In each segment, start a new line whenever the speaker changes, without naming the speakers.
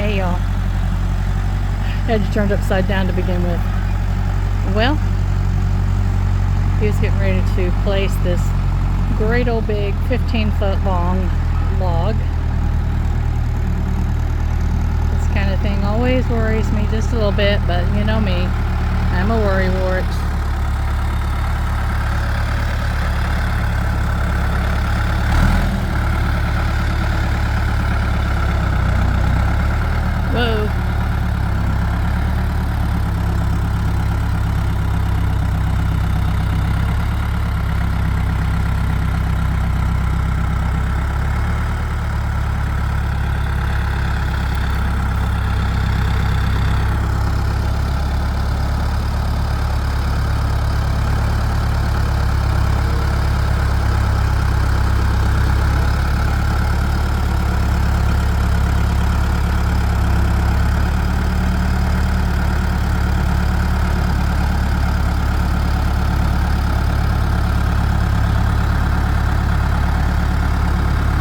Hey y'all. Had you turned upside down to begin with. Well, he was getting ready to place this great old big 15-foot long log. This kind of thing always worries me just a little bit, but you know me, I'm a worrywart. Whoa.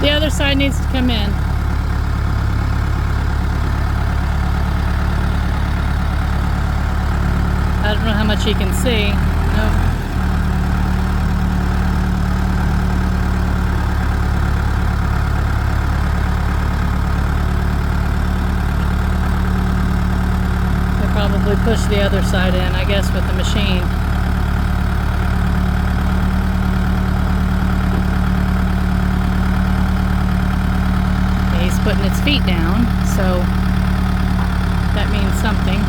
The other side needs to come in. I don't know how much you can see. Nope. They'll probably push the other side in, I guess, with the machine. He's putting its feet down, so that means something.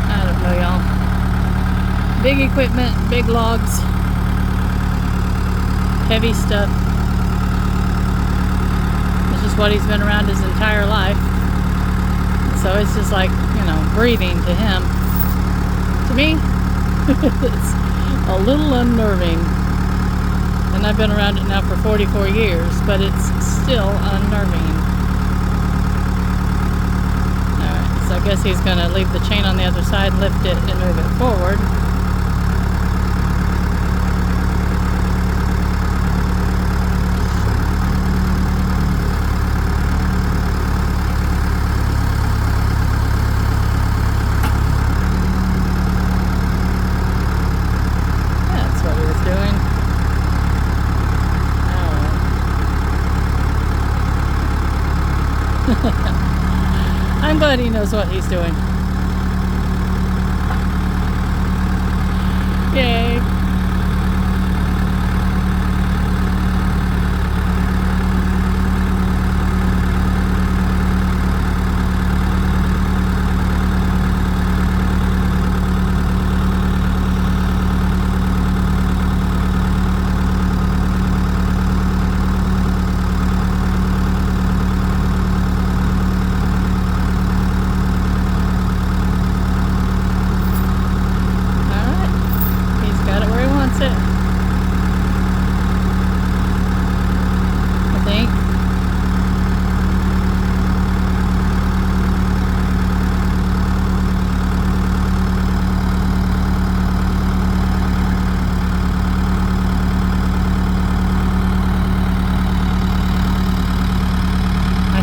I don't know, y'all. Big equipment, big logs, heavy stuff. What he's been around his entire life, so it's just like, you know, breathing to him. To me, it's a little unnerving, and I've been around it now for 44 years, but it's still unnerving. Alright, so I guess he's going to leave the chain on the other side, lift it, and move it forward. I'm glad he knows what he's doing. Yay.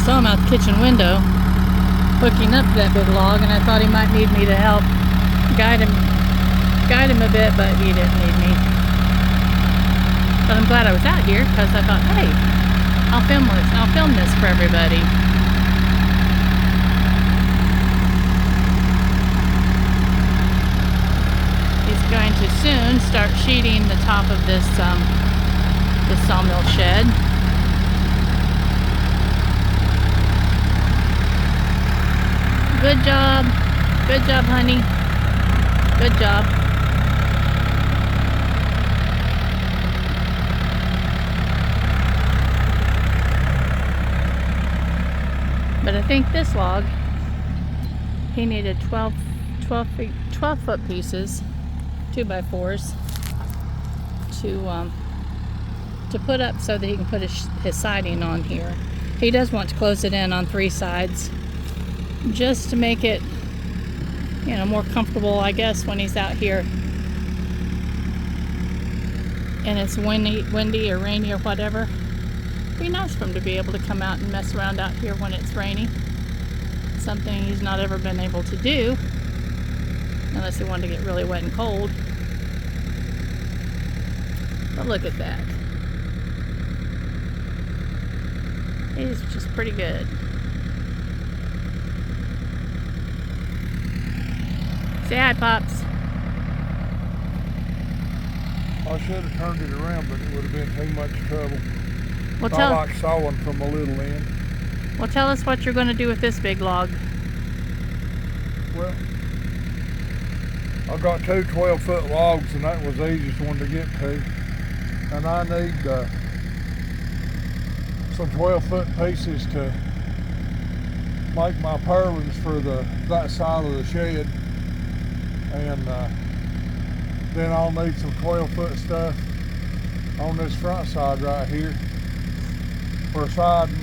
Saw him out the kitchen window hooking up that big log, and I thought he might need me to help guide him a bit, but he didn't need me. But I'm glad I was out here, because I thought, hey, I'll film this for everybody. He's going to soon start sheeting the top of this sawmill shed. Good job, honey. Good job. But I think this log, he needed 12 foot pieces, 2x4s, to put up so that he can put his siding on here. He does want to close it in on 3 sides, just to make it, you know, more comfortable, I guess, when he's out here and it's windy or rainy or whatever. It'd be nice for him to be able to come out and mess around out here when it's rainy. Something he's not ever been able to do, unless he wanted to get really wet and cold. But look at that. He's just pretty good. Say hi, Pops.
I should have turned it around, but it would have been too much trouble.
Well,
I like sawing from a little end.
Well, tell us what you're going to do with this big log.
Well, I've got 2 12-foot logs, and that was the easiest one to get to. And I need some 12-foot pieces to make my purlins for that side of the shed. And then I'll need some 12-foot stuff on this front side right here for siding.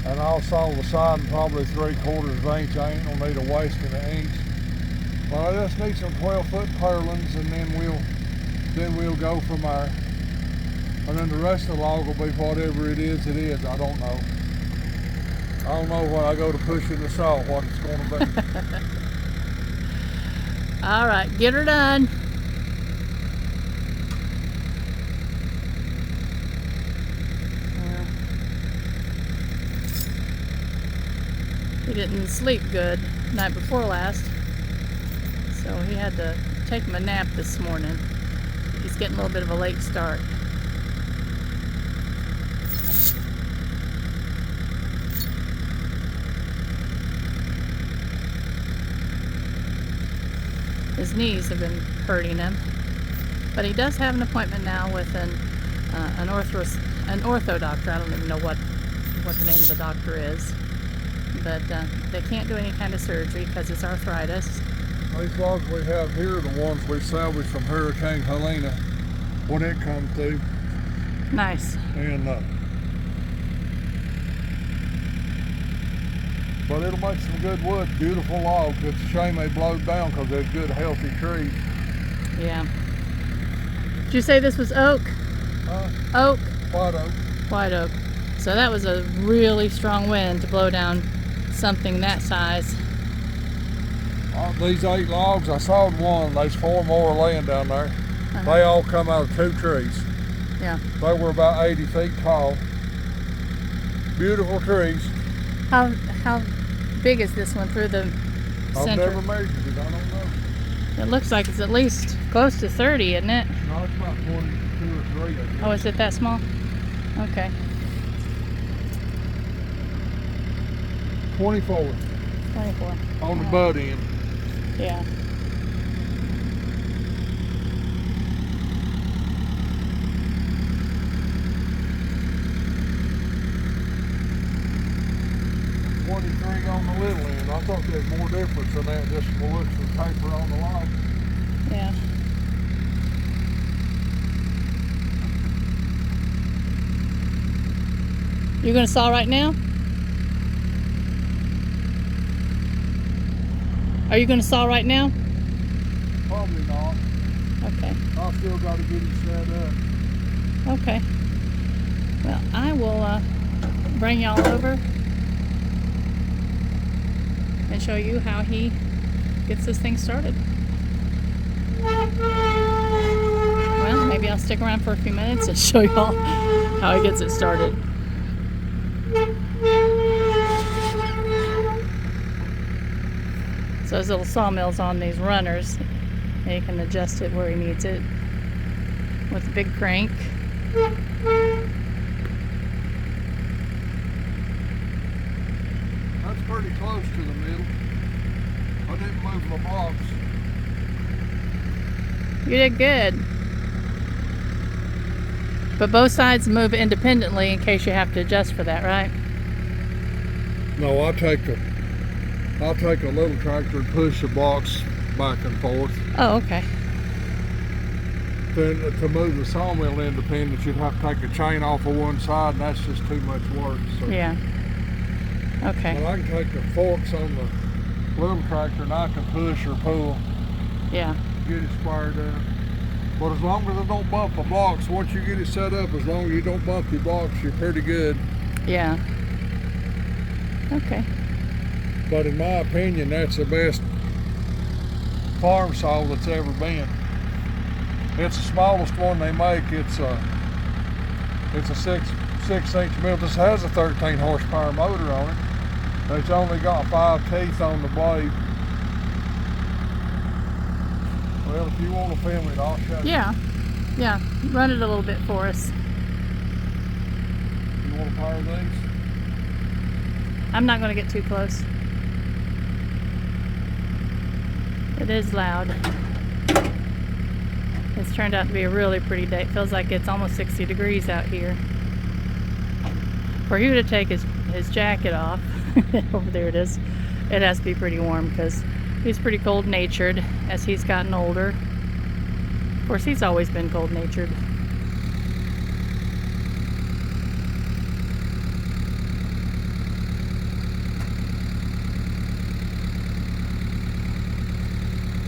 And I'll saw the siding probably 3/4 inch. I ain't gonna need a wasting an inch. But I just need some 12-foot purlins, and then we'll go from there. And then the rest of the log will be whatever it is. I don't know. I don't know when I go to push in the saw what it's gonna be.
All right, get her done. He didn't sleep good the night before last, so he had to take him a nap this morning. He's getting a little bit of a late start. His knees have been hurting him, but he does have an appointment now with an ortho doctor. I don't even know what the name of the doctor is, but they can't do any kind of surgery because it's arthritis.
These logs we have here are the ones we salvaged from Hurricane Helena when it come through.
Nice.
And but it'll make some good wood, beautiful logs. It's a shame they blowed down because they're good, healthy trees.
Yeah. Did you say this was oak? Oak?
White oak.
White oak. So that was a really strong wind to blow down something that size.
These 8 logs, I sawed one. There's 4 more laying down there. They all come out of 2 trees.
Yeah.
They were about 80 feet tall. Beautiful trees.
How big is this one through the center?
I've never measured it, I don't know.
It looks like it's at least close to 30, isn't it?
No, it's about 22 or 3.
Oh, is it that small? Okay.
24
24.
on the butt end.
Yeah.
On the little end. I thought there's more difference than that just from the looks of the paper on the log.
Yeah. You're gonna saw right now? Are you gonna saw right now?
Probably not.
Okay.
I still got to get it set up.
Okay. Well, I will bring y'all over and show you how he gets this thing started. Well, maybe I'll stick around for a few minutes and show y'all how he gets it started. So his little sawmill's on these runners, and he can adjust it where he needs it with a big crank.
That's pretty close to the middle. I didn't move the box.
You did good. But both sides move independently in case you have to adjust for that, right?
No, I'll take a little tractor and push the box back and forth.
Oh, okay.
then to move the sawmill independent, you'd have to take a chain off of one side, and that's just too much work. So.
Yeah. Okay.
But I can take the forks on the little tractor and I can push or pull,
Yeah.
get it squared up. But as long as I don't bump the blocks, once you get it set up, as long as you don't bump your blocks, you're pretty good.
Yeah. Okay.
But in my opinion, that's the best farm saw that's ever been. It's the smallest one they make. It's a 6-inch mill. This has a 13 horsepower motor on it. It's only got 5 teeth on the blade. Well, if you want to film it, I'll show you.
Yeah. Yeah. Run it a little bit for us.
You want to power these?
I'm not going to get too close. It is loud. It's turned out to be a really pretty day. It feels like it's almost 60 degrees out here. For Hugh to take his jacket off, over there it is, it has to be pretty warm because he's pretty cold-natured as he's gotten older. Of course, he's always been cold-natured.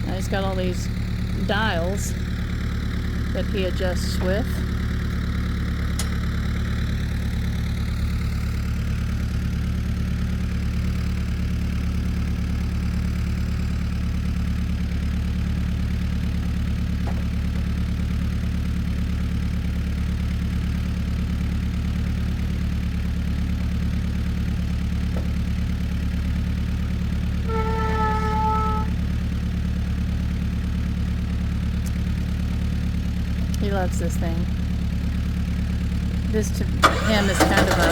Now he's got all these dials that he adjusts with. He loves this thing. This to him is kind of a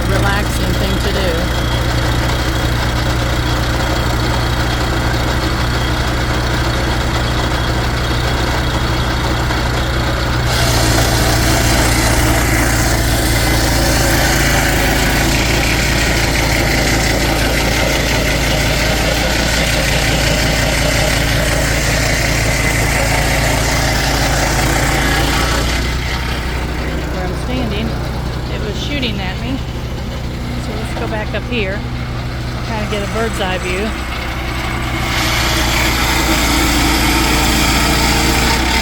relaxing thing to do. Shooting at me. So let's go back up here. Kind of get a bird's eye view.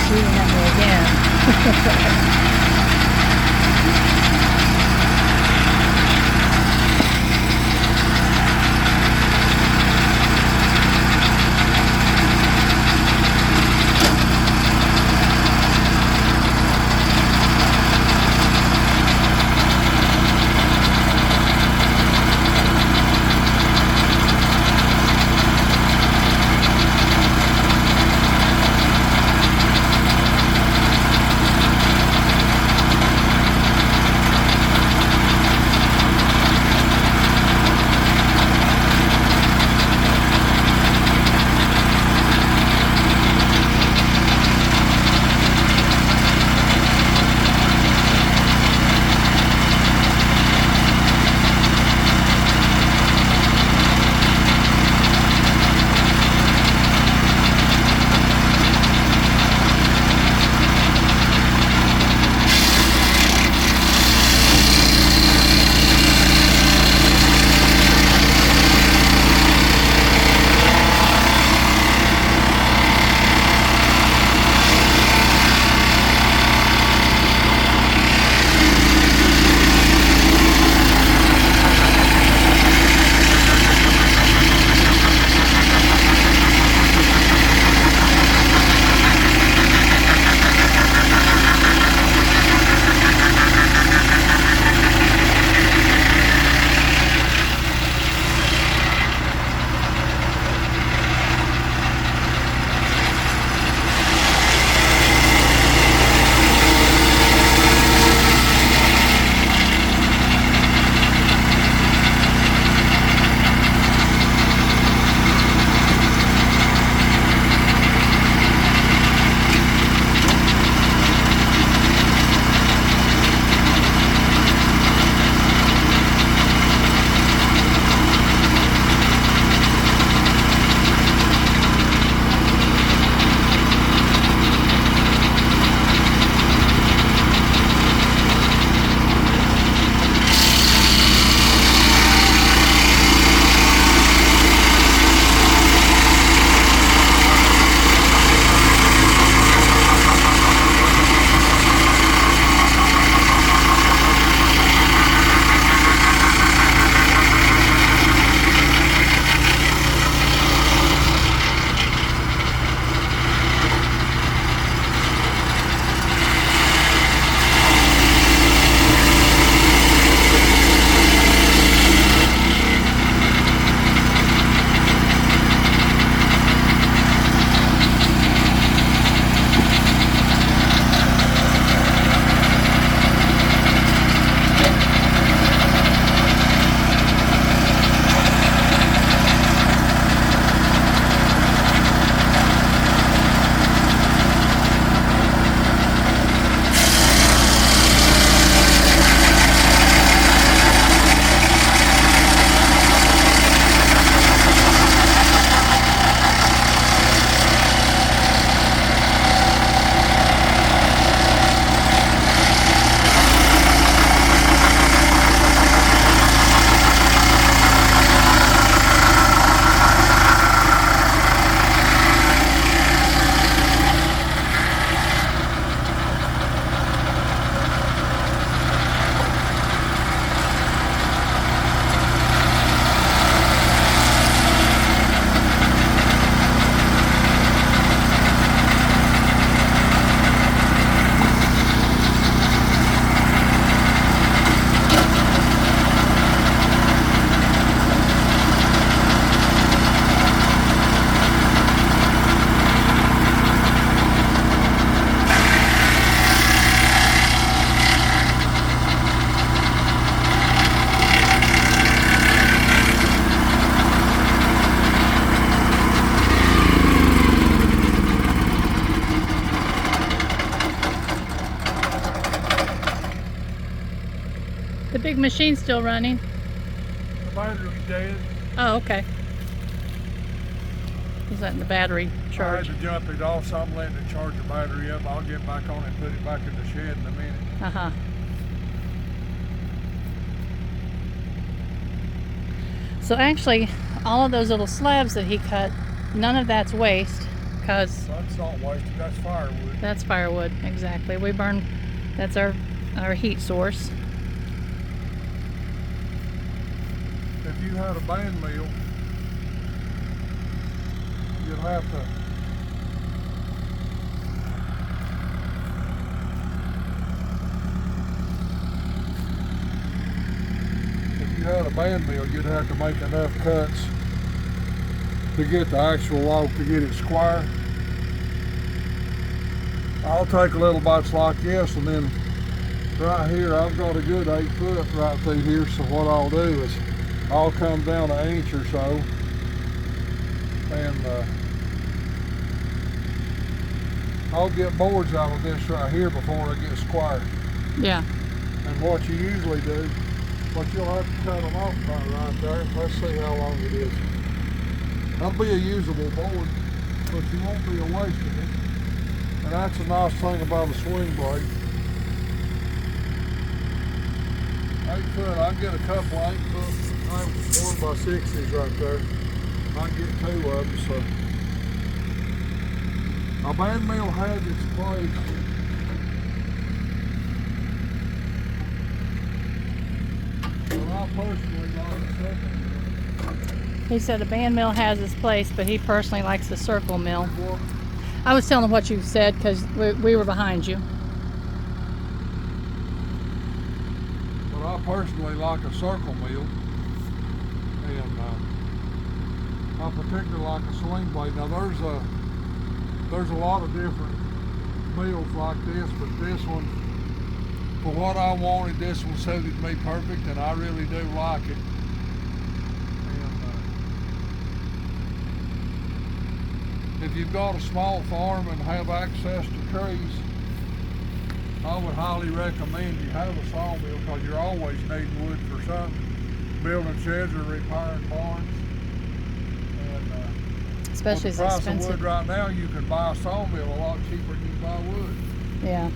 Shooting at me again. The big machine's still running.
The battery's dead.
Oh, okay. Is that in the battery charge?
I had to jump it off, so I'm letting it charge the battery up. I'll get back on it and put it back in the shed in a minute.
Uh-huh. So actually, all of those little slabs that he cut, none of that's waste, because
That's not wasted, that's firewood.
that's firewood. Exactly. We burn, that's our heat source.
If you had a band mill, you'd have to you'd have to make enough cuts to get the actual log to get it square. I'll take a little bites like this, and then right here I've got a good 8 foot right through here, so what I'll do is I'll come down an inch or so and I'll get boards out of this right here before I get square.
Yeah.
And what you usually do, but you'll have to cut them off about right there. Let's see how long it is. That'll be a usable board, but you won't be a waste of it. And that's a nice thing about a swing blade. 8 foot, I can get a couple 8 foot 1x60s right there. I can get 2 of them, so. A band mill has its place. Well, I personally like a circle mill.
He said a band mill has its place, but he personally likes the circle mill. I was telling him what you said because we were behind you.
But I personally like a circle mill, and I particularly like a swing blade. Now there's a lot of different mills like this, but this one, for what I wanted, this one suited me perfect, and I really do like it. And if you've got a small farm and have access to trees, I would highly recommend you have a sawmill, because you're always needing wood for something, building sheds or repairing barns. And
Especially
with
as
the price of
expensive.
wood right now, you can buy a sawmill a lot cheaper than you can buy wood.
Yeah.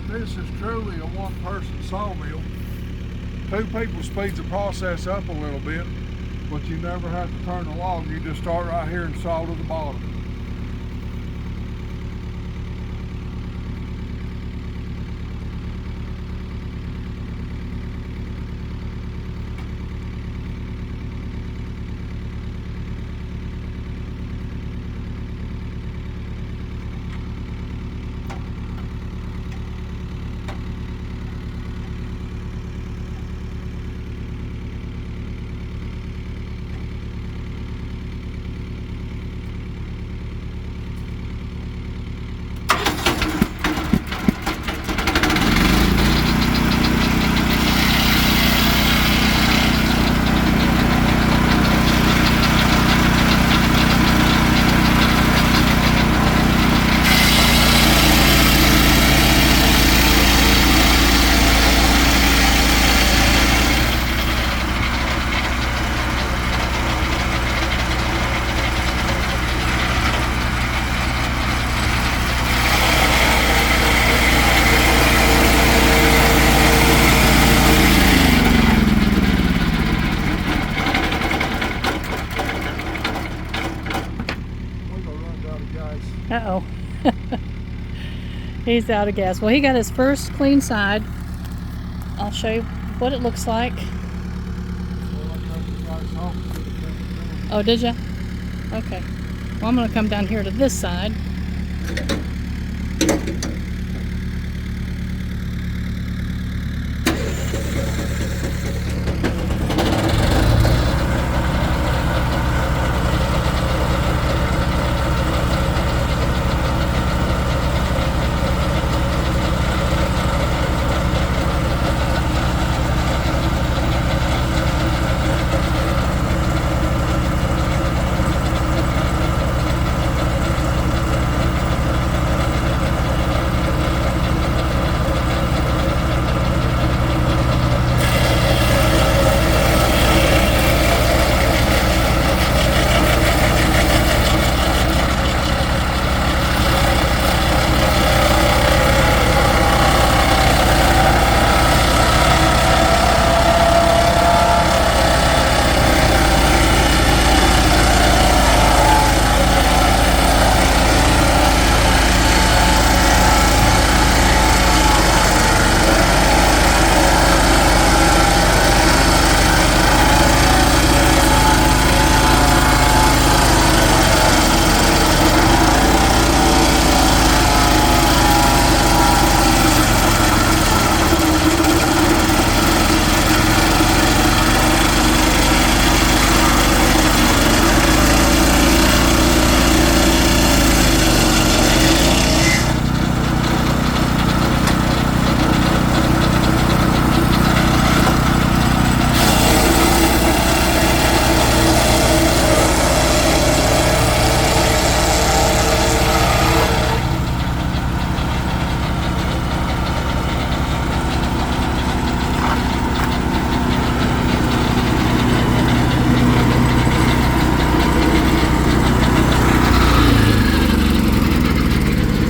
This is truly a one-person sawmill. 2 people speeds the process up a little bit, but you never have to turn the log. You just start right here and saw to the bottom.
He's out of gas. Well, he got his first clean side. I'll show you what it looks like. Oh, did ya? Okay. Well, I'm going to come down here to this side.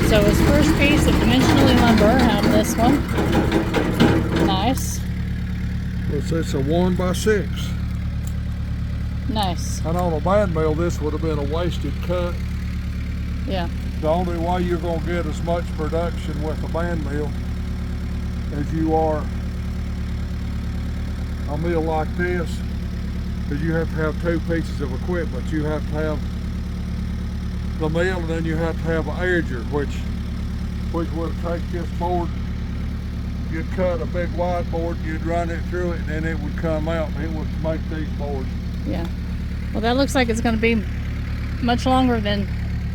So his first piece of dimensionally lumber out of this one. Nice.
It's a 1x6.
Nice.
And on a band mill, this would have been a wasted cut.
Yeah.
The only way you're going to get as much production with a band mill as you are a mill like this is you have to have two pieces of equipment. You have to have the mill, and then you have to have an edger, which would take this board. You'd cut a big wide board, you'd run it through it, and then it would come out and it would make these boards.
Yeah. Well, that looks like it's going to be much longer than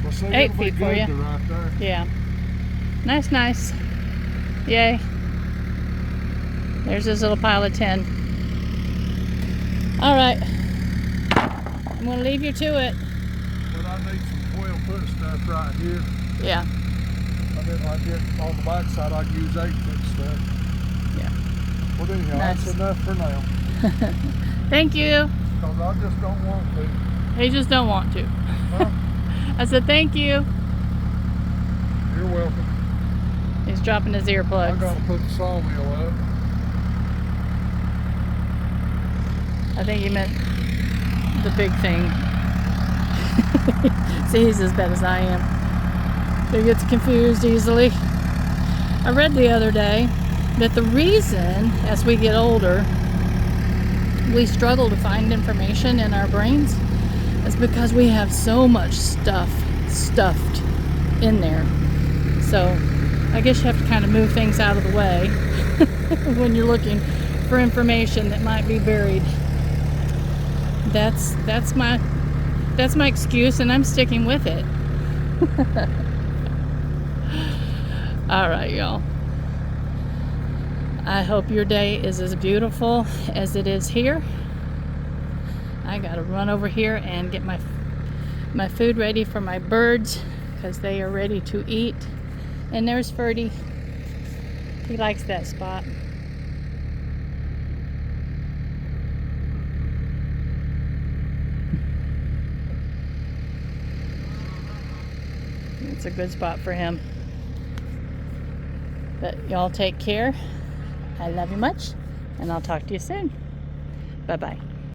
Well, see,
8
it'll be
feet for
good
you.
right there.
Yeah. Nice, nice. Yay. There's his little pile of 10. All right. I'm going to leave you to it.
But I need some 12-foot stuff right here.
Yeah.
And then I get on the back side, I'd use 8-foot stuff.
Yeah.
Well, anyhow,
Nice.
that's enough for now.
Thank you.
Because I just don't want to.
He just don't want to.
Huh?
I said thank you.
You're welcome.
He's dropping his
I
earplugs.
gotta put the sawmill up.
I think he meant the big thing. See, he's as bad as I am. He gets confused easily. I read the other day that the reason, as we get older, we struggle to find information in our brains is because we have so much stuff stuffed in there. So I guess you have to kind of move things out of the way when you're looking for information that might be buried. That's my excuse, and I'm sticking with it. All right, y'all. I hope your day is as beautiful as it is here. I gotta run over here and get my food ready for my birds because they are ready to eat. And there's Ferdy. He likes that spot. It's a good spot for him. But y'all take care. I love you much, and I'll talk to you soon. Bye-bye.